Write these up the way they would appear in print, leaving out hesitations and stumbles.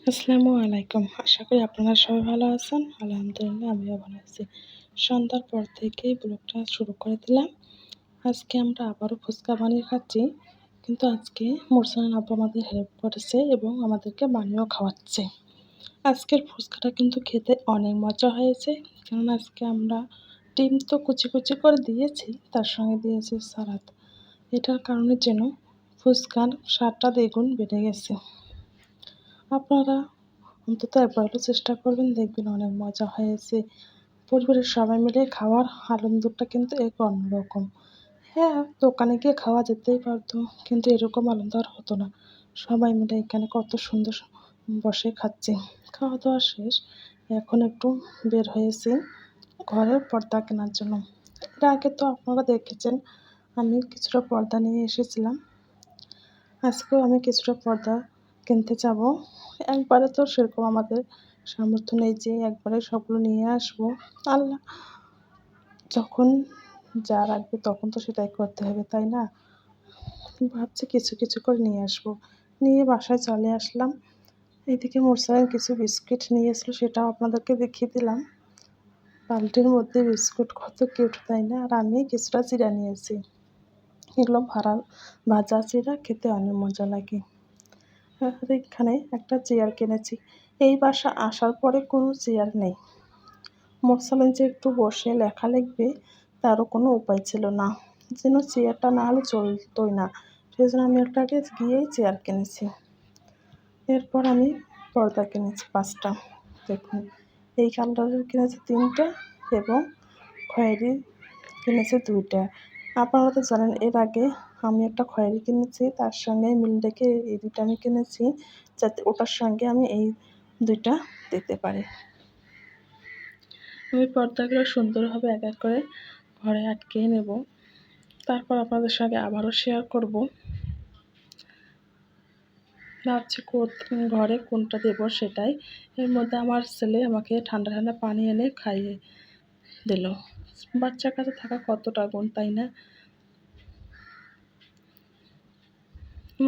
আসসালামু আলাইকুম। আশা করি আপনারা সবাই ভালো আছেন। আলহামদুলিল্লাহ আমিও ভালো আছি। সন্ধ্যার পর থেকেই ব্লগটা শুরু করে দিলাম। আজকে আমরা আবারও ফুচকা বানিয়ে খাচ্ছি। কিন্তু আজকে মোরসালান আপু আমাদের হেল্প করেছে এবং আমাদেরকে বানিয়েও খাওয়াচ্ছে। আজকের ফুচকাটা কিন্তু খেতে অনেক মজা হয়েছে। কারণ আজকে আমরা ডিম তো কুচি, কুচি করে দিয়েছি, তার সঙ্গে দিয়েছি সালাদ। এটার কারণে যেন ফুচকার স্বাদটা দ্বিগুণ বেড়ে গেছে। আপনারা অন্তত একবার হলেও চেষ্টা করবেন, দেখবেন অনেক মজা হয়েছে। পরিবারের সবাই মিলে খাওয়ার আনন্দটা কিন্তু এক অন্যরকম। হ্যাঁ, দোকানে গিয়ে খাওয়া যেতেই পারতো, কিন্তু এরকম আনন্দ আর হতো না। সবাই মিলে এখানে কত সুন্দর বসে খাচ্ছি। খাওয়া-দাওয়া শেষ। এখন একটু বের হয়েছি ঘরের পর্দা কেনার জন্য। এর আগে তো আপনারা দেখেছেন আমি কিছুটা পর্দা নিয়ে এসেছিলাম। আজকেও আমি কিছুটা পর্দা কিনতে যাবো। একবারে তো সেরকম আমাদের সামর্থ্য নেই যে একবারে সবগুলো নিয়ে আসবো। আল্লাহ যখন যা রাখবে তখন তো সেটাই করতে হবে, তাই না? ভাবছি কিছু, কিছু করে নিয়ে আসবো। নিয়ে বাসায় চলে আসলাম। এদিকে মোরসালান কিছু বিস্কিট নিয়ে এসেছিল, সেটাও আপনাদেরকে দেখিয়ে দিলাম। বালতির মধ্যে বিস্কুট কত কিউট, তাই না? আর আমি কিছুটা চিড়া নিয়েছি। এগুলো ভাজা চিড়া খেতে অনেক মজা লাগে। আর এখানে একটা চেয়ার কিনেছি। এই বাসা আসার পরে কোনো চেয়ার নেই। মোরসালান যে একটু বসে লেখা লিখবে তারও কোনো উপায় ছিল না। যেন চেয়ারটা না হলে চলতই না। সেজন্য আমি একটা আগে গিয়েই চেয়ার কিনেছি। এরপর আমি পর্দা কিনেছি ৫ টা। দেখুন, এই কালারের কিনেছি ৩ টা এবং খয়েরি কিনেছি ২ টা। আপনারা তো জানেন এর আগে আমি একটা খয়েরি কিনেছি, তার সঙ্গে মিল রেখে এই ২ টা আমি কিনেছি, যাতে ওটার সঙ্গে আমি এই ২ টা দিতে পারি। আমি পর্দাগুলো সুন্দরভাবে এক, এক করে ঘরে আটকিয়ে নেব। তারপর আপনাদের সঙ্গে আবারও শেয়ার করব। ভাবছি ঘরে কোনটা দেবো সেটাই। এর মধ্যে আমার ছেলে আমাকে ঠান্ডা, ঠান্ডা পানি এনে খাইয়ে দিল। বাচ্চার কাছে থাকা কতটা গুণ, তাই না?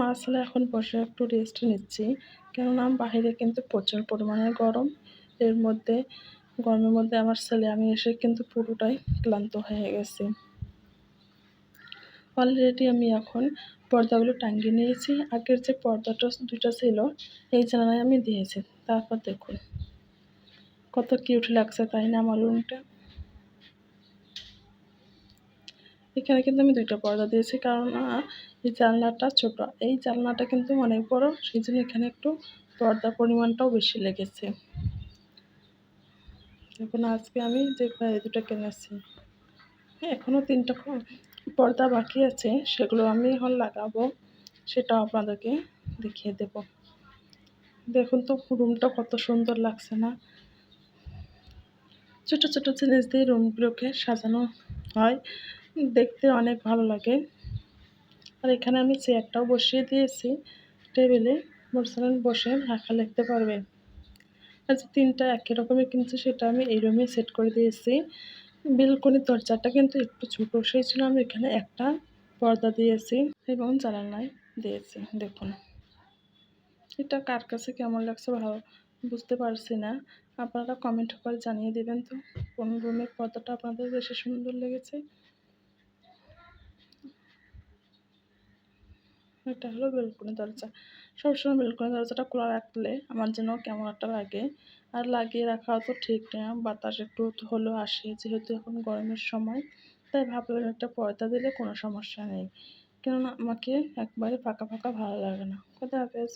মা ছেলে এখন বসে একটু রেস্ট নিচ্ছি। কেননা বাহিরে কিন্তু প্রচুর পরিমাণে গরম। এর মধ্যে গরমের মধ্যে আমার ছেলে আমি এসে কিন্তু পুরোটাই ক্লান্ত হয়ে গেছি। অলরেডি আমি এখন পর্দাগুলো টাঙিয়ে নিয়েছি। আগের যে পর্দাটা ২ টা ছিল এই জানালায় আমি দিয়েছি। তারপর দেখুন কত কিউট লাগছে, তাই না আমার রুমটা? এখানে কিন্তু আমি ২ টা পর্দা দিয়েছি, কারণ এই জানলাটা ছোট। এই জানলাটা কিন্তু অনেক বড়, সেজন্য এখানে একটু পর্দার পরিমাণটাও বেশি লেগেছে। দেখুন আজকে আমি যে ২ টা কিনেছি। এখনও ৩ টা পর্দা বাকি আছে, সেগুলো আমি এখন লাগাবো। সেটাও আপনাদেরকে দেখিয়ে দেব। দেখুন তো রুমটা কত সুন্দর লাগছে না? ছোট, ছোট জিনিস দিয়ে রুমগুলোকে সাজানো হয়। দেখতে অনেক ভালো লাগে। আর এখানে আমি চেয়ারটাও বসিয়ে দিয়েছি টেবিলে। মোরসালান বসে লেখা লিখতে পারবে। আর যে ৩ টা একই রকমের কিনেছি সেটা আমি এই রুমে সেট করে দিয়েছি। বেলকনির দরজাটা কিন্তু একটু ছোট, সেই জন্য আমি এখানে একটা পর্দা দিয়েছি এবং জানালায় দিয়েছি। দেখুন এটা কার কাছে কেমন লাগছে বুঝতে পারছি না। আপনারা কমেন্ট করে জানিয়ে দেবেন তো কোন রুমের পর্দাটা আপনাদের বেশি সুন্দর লেগেছে। এটা হলো বেলকনি দরজা। সবসময় বেলকনি দরজাটা খোলা রাখলে আমার যেন কেমন একটা লাগে। আর লাগিয়ে রাখাও তো ঠিক না, বাতাস একটু হলেও আসে, যেহেতু এখন গরমের সময়। তাই ভাবলাম একটা পর্দা দিলে কোনো সমস্যা নেই। কেননা আমাকে একবারে ফাঁকা, ফাঁকা ভালো লাগে না। খোদা হাফেজ।